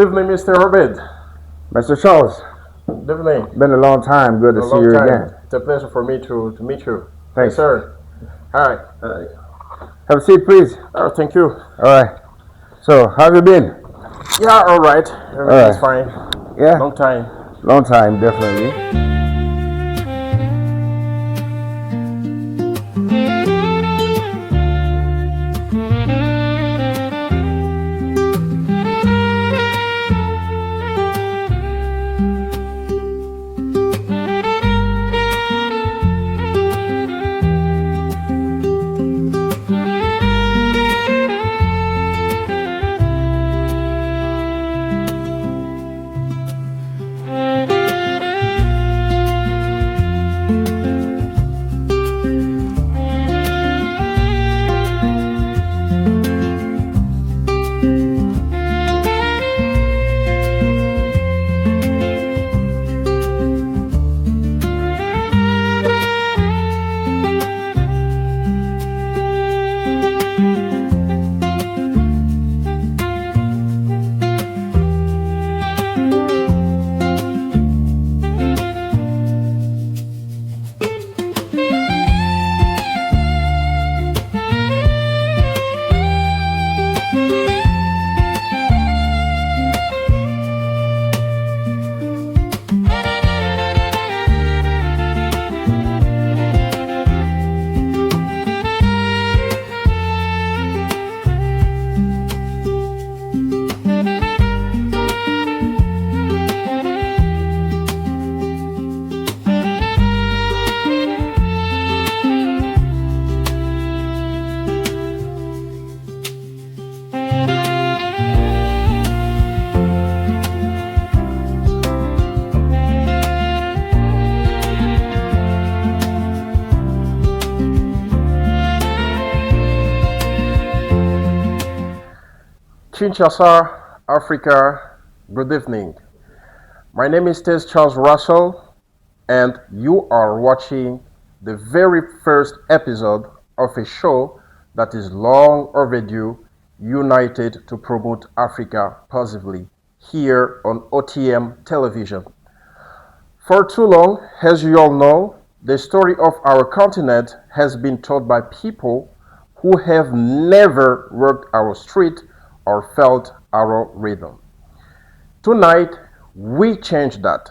evening, Mr. Obed. Mr. Charles, Good evening. been a long time. Good to see you again. It's a pleasure for me to meet you. Thanks. Yes, sir. Hi. Have a seat, please. Oh, thank you. All right. So, how have you been? Yeah, all right. Everything's fine. Yeah? Long time. Long time, definitely. Kinshasa, Africa. Good evening. My name is Tess Charles Russell, and you are watching the very first episode of a show that is long overdue, united to promote Africa positively here on OTM television. For too long, as you all know, the story of our continent has been told by people who have never walked our street or felt our rhythm. Tonight, we change that.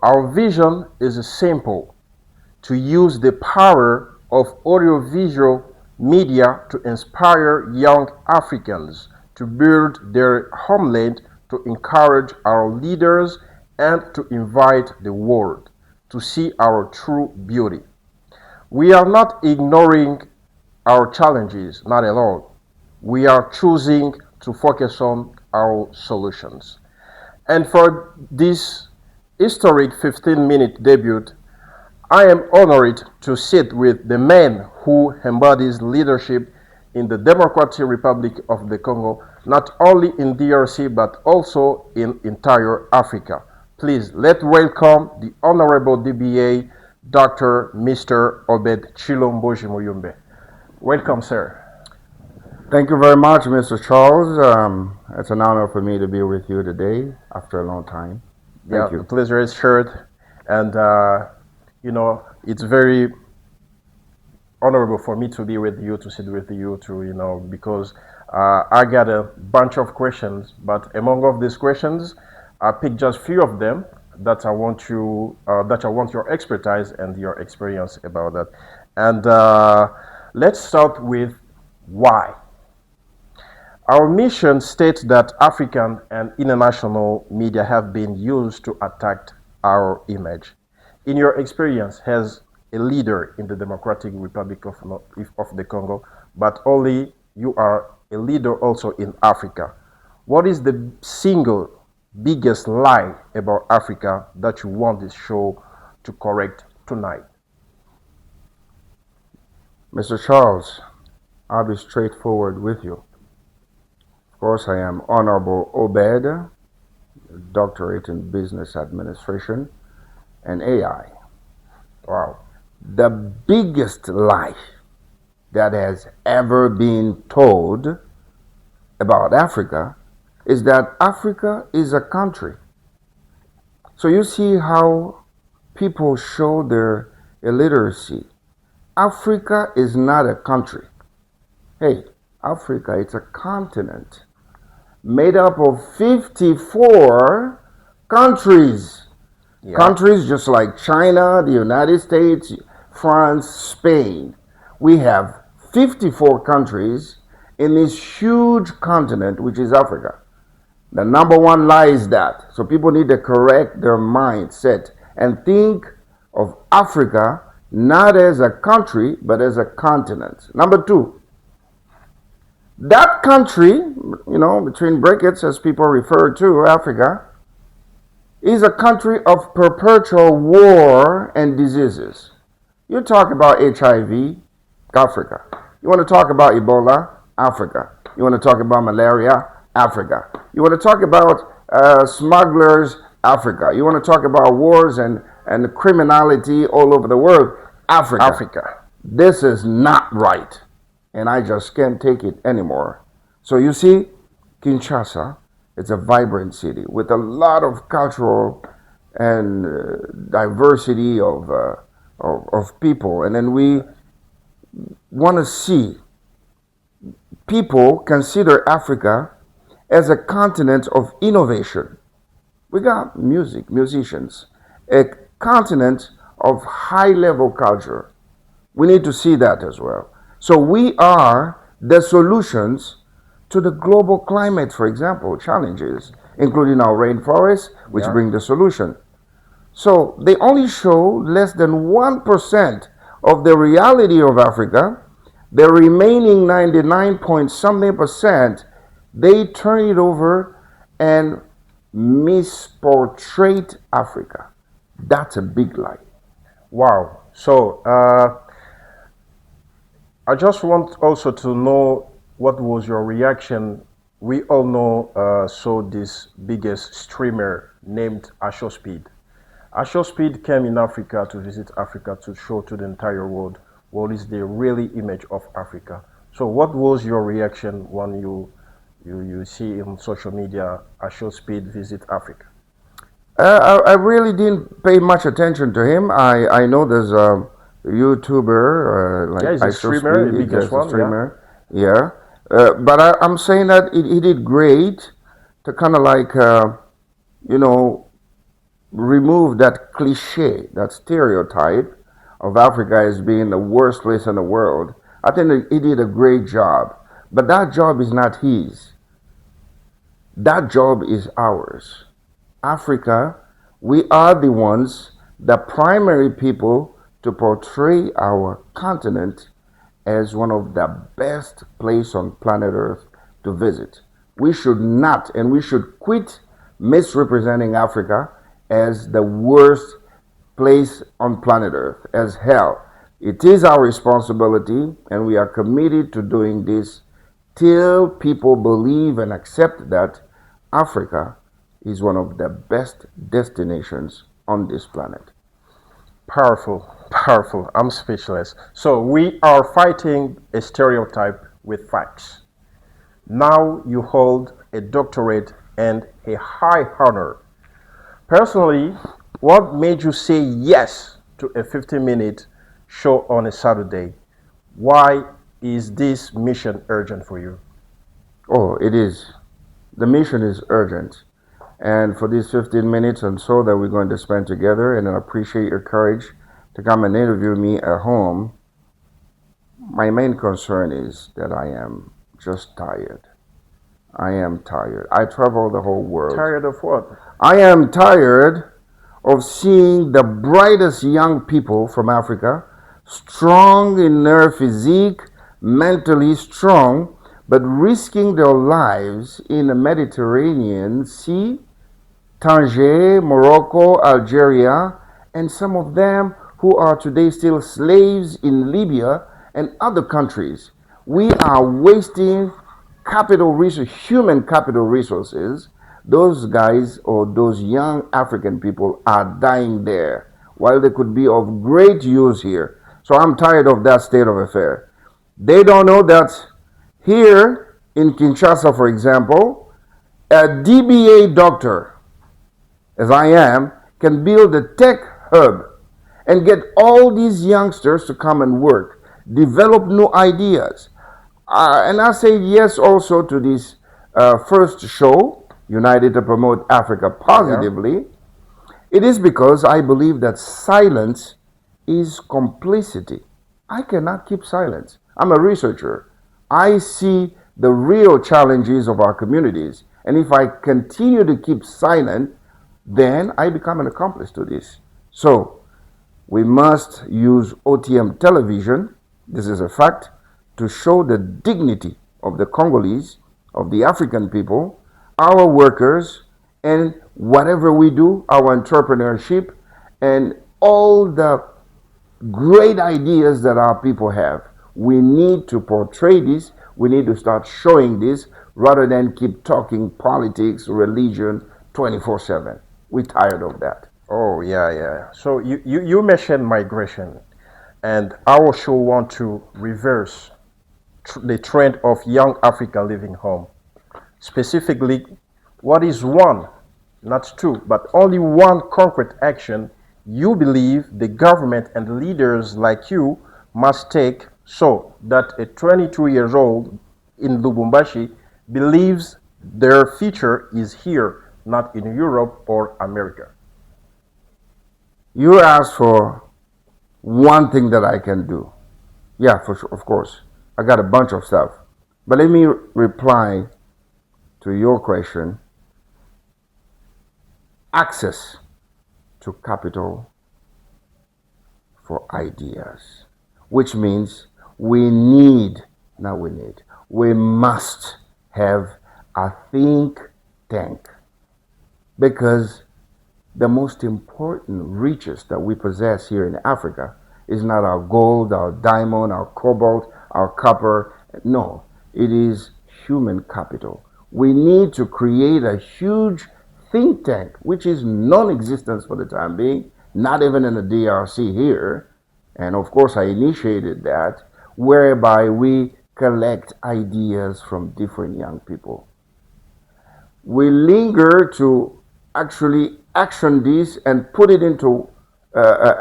Our vision is simple: to use the power of audiovisual media to inspire young Africans to build their homeland, to encourage our leaders, and to invite the world to see our true beauty. We are not ignoring our challenges, not at all. We are choosing to focus on our solutions. And for this historic 15-minute debut, I am honored to sit with the man who embodies leadership in the Democratic Republic of the Congo, not only in DRC but also in entire Africa. Please let's welcome the Honorable DBA Dr. Mr. Obed TSHILOMBOJI MUYUMBE. Welcome, sir. Thank you very much, Mr. Charles. It's an honor for me to be with you today after a long time. Thank you. The pleasure is shared, and it's very honorable for me to be with you, to sit with you, because I got a bunch of questions, but among of these questions, I picked just few of them that I want your expertise and your experience about that. And let's start with why. Our mission states that African and international media have been used to attack our image. In your experience as a leader in the Democratic Republic of the Congo, but only you are a leader also in Africa, what is the single biggest lie about Africa that you want this show to correct tonight? Mr. Charles, I'll be straightforward with you. Of course, I am Honorable Obed, doctorate in business administration and AI. Wow. The biggest lie that has ever been told about Africa is that Africa is a country. So you see how people show their illiteracy. Africa is not a country. Hey, Africa, it's a continent made up of 54 countries. Yeah. Countries just like China, the United States, France, Spain. We have 54 countries in this huge continent, which is Africa. The number one lie is that. So people need to correct their mindset and think of Africa not as a country, but as a continent. Number two, that country, between brackets, as people refer to Africa, is a country of perpetual war and diseases. You talk about HIV, Africa. You want to talk about Ebola, Africa. You want to talk about malaria, Africa. You want to talk about smugglers, Africa. You want to talk about wars and criminality all over the world, Africa. Africa. This is not right. And I just can't take it anymore. So you see, Kinshasa, it's a vibrant city with a lot of cultural and diversity of people. And then we want to see people consider Africa as a continent of innovation. We got musicians, a continent of high-level culture. We need to see that as well. So we are the solutions to the global climate, for example, challenges, including our rainforests, which bring the solution. So they only show less than 1% of the reality of Africa. The remaining 99 point something percent, they turn it over and misportray Africa. That's a big lie. Wow. So I just want also to know what was your reaction. We all know saw this biggest streamer named Asho Speed. Asho Speed came in Africa to visit Africa to show to the entire world what is the really image of Africa. So what was your reaction when you see in social media Asho Speed visit Africa? I really didn't pay much attention to him. I know there's a YouTuber like he's a streamer, the biggest one. Streamer. Yeah. But I'm saying that he did great to kind of like, remove that cliche, that stereotype of Africa as being the worst place in the world. I think that he did a great job. But that job is not his. That job is ours. Africa, we are the ones, the primary people to portray our continent as one of the best places on planet Earth to visit. We should not, and we should quit misrepresenting Africa as the worst place on planet Earth, as hell. It is our responsibility, and we are committed to doing this till people believe and accept that Africa is one of the best destinations on this planet. Powerful, powerful. I'm speechless. So we are fighting a stereotype with facts. Now you hold a doctorate and a high honor. Personally, what made you say yes to a 15-minute show on a Saturday? Why is this mission urgent for you? Oh, it is. The mission is urgent. And for these 15 minutes and so that we're going to spend together, and I appreciate your courage to come and interview me at home, my main concern is that I am just tired. I am tired. I travel the whole world. Tired of what? I am tired of seeing the brightest young people from Africa, strong in their physique, mentally strong, but risking their lives in the Mediterranean Sea, Tangier, Morocco, Algeria, and some of them who are today still slaves in Libya and other countries. We are wasting human capital resources. Those guys or those young African people are dying there while they could be of great use here. So I'm tired of that state of affair. They don't know that here in Kinshasa, for example, a DBA doctor, as I am, can build a tech hub and get all these youngsters to come and work, develop new ideas. And I say yes also to this first show, United to Promote Africa Positively. It is because I believe that silence is complicity. I cannot keep silence. I'm a researcher. I see the real challenges of our communities. And if I continue to keep silent, then I become an accomplice to this. So we must use OTM television, this is a fact, to show the dignity of the Congolese, of the African people, our workers, and whatever we do, our entrepreneurship, and all the great ideas that our people have. We need to portray this. We need to start showing this rather than keep talking politics, religion 24/7. We're tired of that. Oh, yeah. So you mentioned migration, and I also want to reverse the trend of young Africa leaving home. Specifically, what is one, not two, but only one concrete action you believe the government and leaders like you must take so that a 22 years old in Lubumbashi believes their future is here, not in Europe or America? You asked for one thing that I can do. Yeah, for sure, of course. I got a bunch of stuff. But let me reply to your question. Access to capital for ideas, which means we must have a think tank, because the most important riches that we possess here in Africa is not our gold, our diamond, our cobalt, our copper. No, it is human capital. We need to create a huge think tank, which is non-existent for the time being, not even in the DRC here. And of course, I initiated that, whereby we collect ideas from different young people. We linger to actually action this and put it into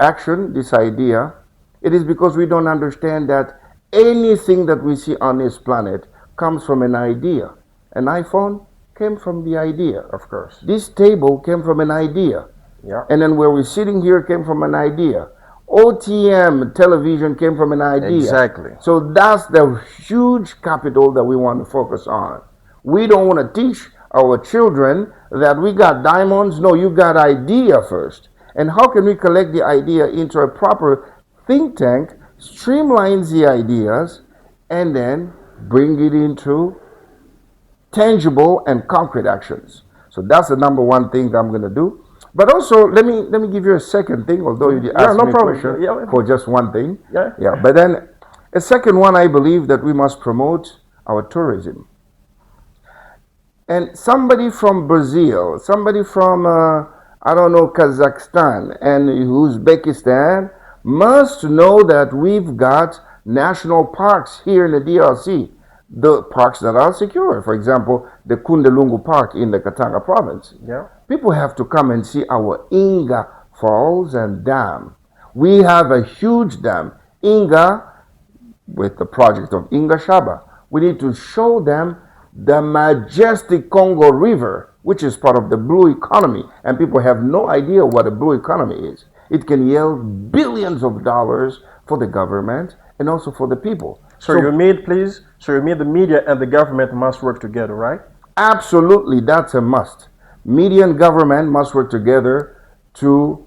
action, this idea. It is because we don't understand that anything that we see on this planet comes from an idea. An iPhone came from the idea. Of course. This table came from an idea. Yeah. And then where we're sitting here came from an idea. OTM television came from an idea. Exactly. So that's the huge capital that we want to focus on. We don't want to teach our children that we got diamonds. No, you got idea first. And how can we collect the idea into a proper think tank, streamline the ideas, and then bring it into tangible and concrete actions? So that's the number one thing that I'm going to do. But also, let me give you a second thing, although you asked me a question for just one thing. Yeah. But then a second one, I believe that we must promote our tourism. And somebody from Brazil, somebody from, Kazakhstan and Uzbekistan must know that we've got national parks here in the DRC, the parks that are secure. For example, the Kundelungu Park in the Katanga province. Yeah. People have to come and see our Inga Falls and Dam. We have a huge dam, Inga, with the project of Inga Shaba. We need to show them the majestic Congo River, which is part of the blue economy, and people have no idea what a blue economy is. It can yield billions of dollars for the government and also for the people. So you mean the media and the government must work together, right? Absolutely, that's a must. Media and government must work together to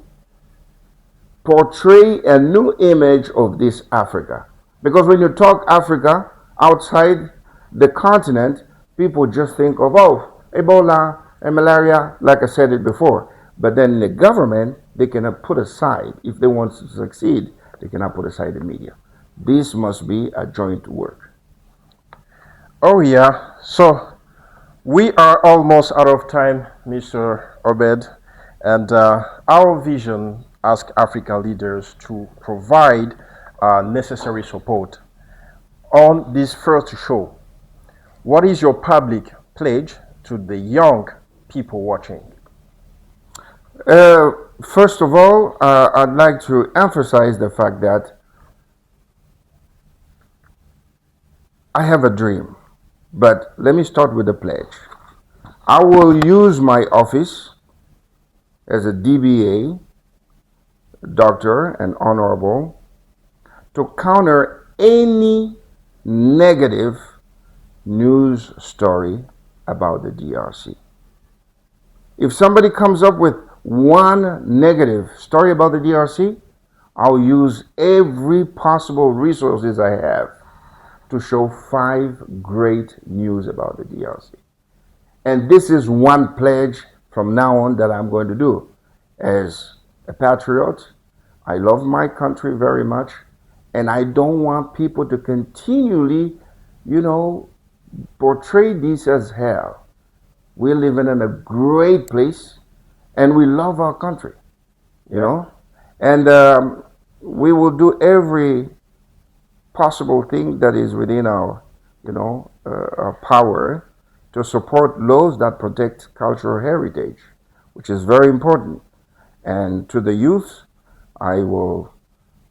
portray a new image of this Africa. Because when you talk Africa outside the continent, people just think of, Ebola and malaria, like I said it before. But then the government, they cannot put aside, if they want to succeed, they cannot put aside the media. This must be a joint work. Oh, yeah. So we are almost out of time, Mr. Obed. And our vision asks Africa leaders to provide necessary support. On this first show, what is your public pledge to the young people watching? First of all, I'd like to emphasize the fact that I have a dream, but let me start with a pledge. I will use my office as a DBA, doctor and honorable, to counter any negative news story about the DRC. If somebody comes up with one negative story about the DRC, I'll use every possible resources I have to show 5 great news about the DRC. And this is one pledge from now on that I'm going to do. As a patriot, I love my country very much, and I don't want people to continually, portray this as hell. We're living in a great place, and we love our country, and we will do every possible thing that is within our power to support those that protect cultural heritage, which is very important. And to the youth, I will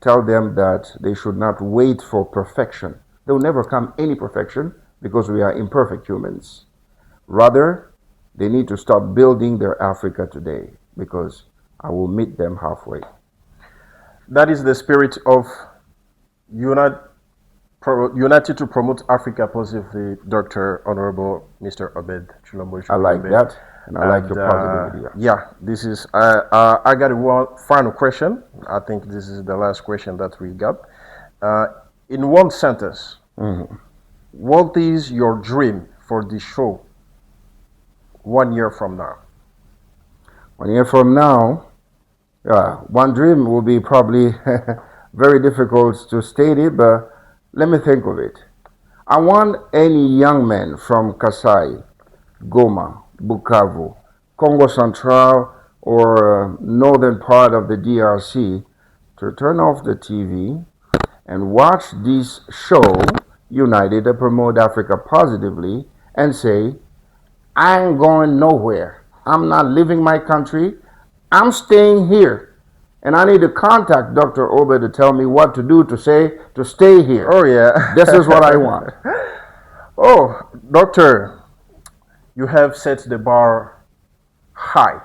tell them that they should not wait for perfection. There will never come any perfection because we are imperfect humans. Rather, they need to start building their Africa today because I will meet them halfway. That is the spirit of United to Promote Africa Positively, Dr. Honorable Mr. Obed TSHILOMBOJI MUYUMBE. I like that, and I like your positivity. Yeah, this is, I got one final question. I think this is the last question that we got. In one sentence, what is your dream for this show 1 year from now? 1 year from now, one dream will be probably very difficult to state it, but let me think of it. I want any young man from Kasai, Goma, Bukavu, Congo Central, or northern part of the DRC to turn off the TV and watch this show, United to Promote Africa Positively, and say, I ain't going nowhere. I'm not leaving my country. I'm staying here. And I need to contact Dr. Obed to tell me what to do to stay here. Oh, yeah. This is what I want. Oh, Doctor, you have set the bar high.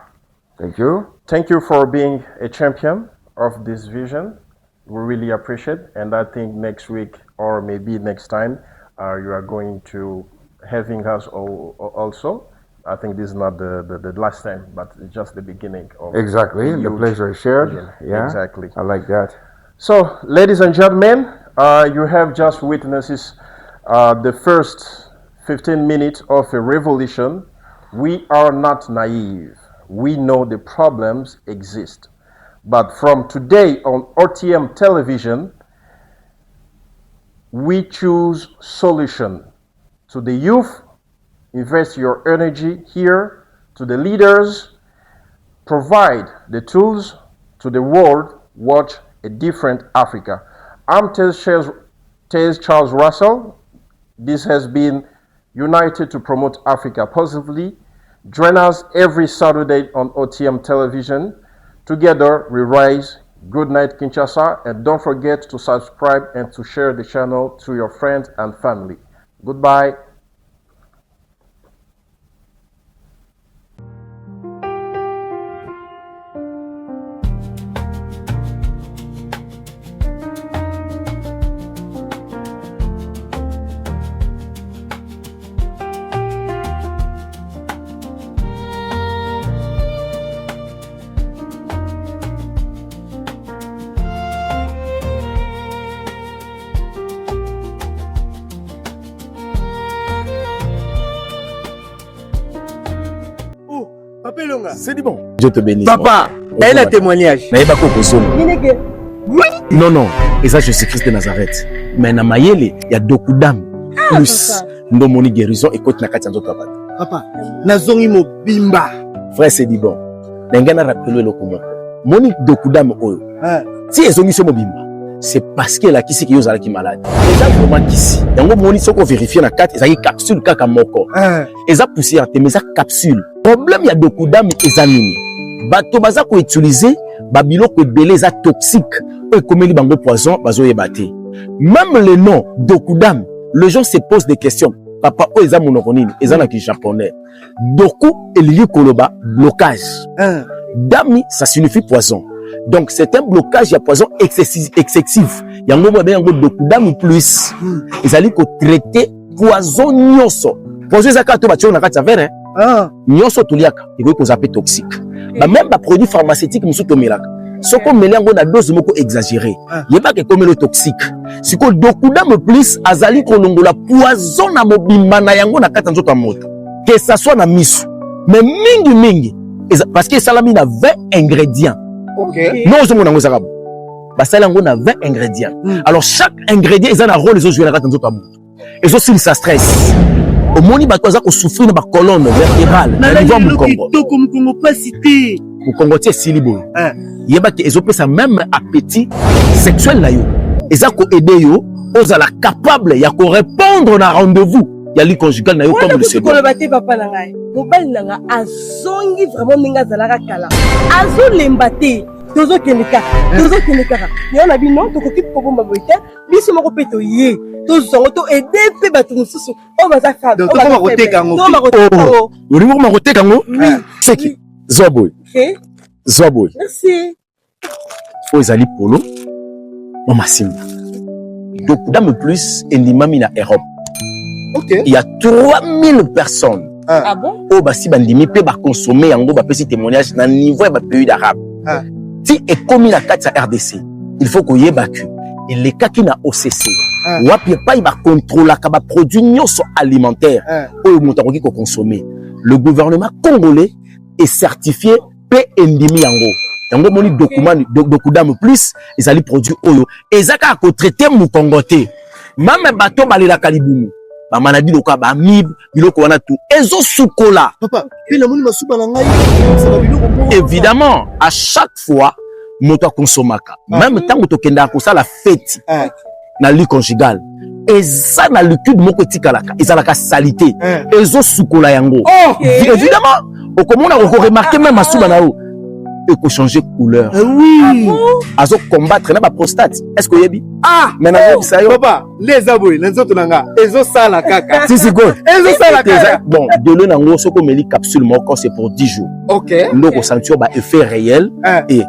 Thank you. Thank you for being a champion of this vision. We really appreciate it. And I think next week or maybe next time you are going to having us also. I think this is not the last time, but it's just the beginning of exactly. The pleasure is shared. Yeah, exactly. I like that. So, ladies and gentlemen, you have just witnessed the first 15 minutes of a revolution. We are not naive. We know the problems exist. But from today on RTM television, we choose solution. To the youth, invest your energy here. To the leaders, provide the tools. To the world, watch a different Africa. I'm Tez Charles Russell. This has been United to Promote Africa Positively. Join us every Saturday on OTM television. Together we rise. Good night, Kinshasa. And don't forget to subscribe and to share the channel to your friends and family. Goodbye. C'est du bon. Dieu te bénisse. Papa, elle a un témoignage. Non, non. Et ça, Jésus-Christ de Nazareth. Mais na mayele, il y a beaucoup d'âmes. Plus, nous moni guérison et côté na katanzo papa. Papa, nazongi mo bimba. Frère, c'est du bon. N'engana rappelé le comment. Moni beaucoup d'âmes oyo. Si ezongi so mo bimba. c'est parce que la kisi qui est qui malade. Et ça vraiment kisi. Yango moni soko vérifier na 4 ezaki capsule kaka moko. Eza poussière te mais ça capsule. Problème ya dokudam eza nini? Bato baza ko utiliser ba biloko ebele eza toxique et comme li bango poison bazo yebate. Même le nom dokudam, les gens se posent des questions. Papa o eza monoko nini? Eza na ki japonais. Doku eliyi koloba blocage. Dami ça signifie poison. Donc c'est un blocage, il y a poison excessif. Il y a un moment où dokudam plus. Ils allaient traiter poison nyoso. Poison ça quand tu vas tuer na kati savere. Nyoso tuliaka, il veut qu'on appelle toxique. Bah même ba produit pharmaceutique musu to melaka. Soko melango na dose moko exagérée. Il y a pas que comme le toxique. Si ko dokudam plus azali kolongola poison na mobimba na yango na kati nzoto moto. Que ça soit na misu. Mais mingi parce que salami na 20 ingrédients. Non, je m'en ai dit. Bah, ça, on a 20 ingrédients. Alors, chaque ingrédient, ils ont un rôle, ils ont joué la carte dans notre monde. Ils ont aussi ça stress. Au moment où ils ont souffert de la colonne vertébrale, ils vont au Congo. Au Congo, c'est Silibo. Ils ont ça même appétit sexuel. Ils ont aidé, ils sont capables de répondre à un rendez-vous. Il y a les conjugal na yo comme le second. Papa na ngai. Mobali na nga azongi vraiment ninga zalaka kala. Azo lembate. Tozo keneka. Yo na bino to koki kobomba boite. Biso moko peto ye. Tozo to aider pe batu mususu. O baza femme. To ma koteka ngo. Uri mo koteka ngo? C'est qui? Zoboy. OK. Zoboy. Merci. Faut ezali polo. Mama Simba. Donc dame plus endimami na Europe. Okay. Il y a 3000 personnes. Ah bon? Au basi bandimi pe ba consommer yango ba pesi témoignage na niveau ba pays d'arabe. Si et comme la carte sa RDC, il faut qu'on y évacue. Et les cas qui na OCC. Wapi pa il va contrôler ka ba produits nyonso alimentaires au motaroki ko consommer. Le gouvernement congolais est certifié pe endimi yango. Yango moni dokudam plus ils allaient produire oyo. Ezaka ko traiter mu Congoté. Même bateau balela kalibumu. Ba maladie loka ba mib biloko wana tout ezo sukola papa pe la moni masuba na ngai ça va biloko moko évidemment à chaque fois moto consomaka même tant que kenda ko ça la fête na lit conjugal et ça na liquide moko tikalaka ezalaka salité ezo sukola yango évidemment au comment on a remarqué même masuba na o et ko changer couleur oui azo combattre na ba prostate est-ce que yebi mais na ça yo papa les aboy nzoto nanga ezo sala kaka si go ezo sala kaka bon de l'eau nango soko meli capsule moko c'est pour 10 jours. OK ndoko sentir ba effet réel et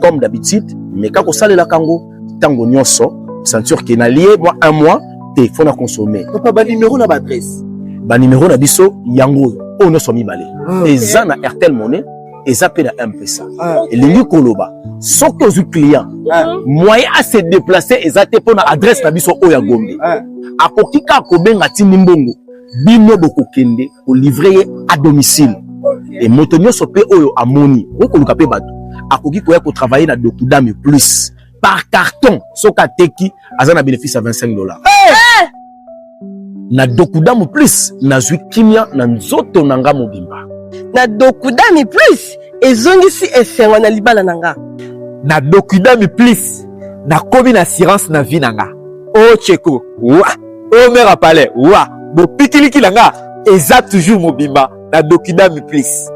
comme d'habitude mais quand on sale la kango tango nyonso sentir que na lié moi un mois te faut na consommer papa ba numéro na ba adresse ba numéro na biso yango ono somi balé et ça na RTL monnaie et ça peut un peu ça et les koloba sont que client moyen à se déplacer et ça te pour na adresse na biso oya gombe akokika ko benga tinimbongo bino bokokende ko livrer à domicile et motonyo sopé oyo amoni ko luka pe bato akokiko ya ko travailler na dokudam plus par carton soka teki azana bénéfice à $25 na dokudam plus na zwi kimia na nzoto nanga mobimba na dokudami plus ezongisi esengo na libala nanga na dokudami plus na komi na assurance na vie nanga o cheko wa o mera palais wa bo pikiliki nanga eza toujours mobimba na dokudami plus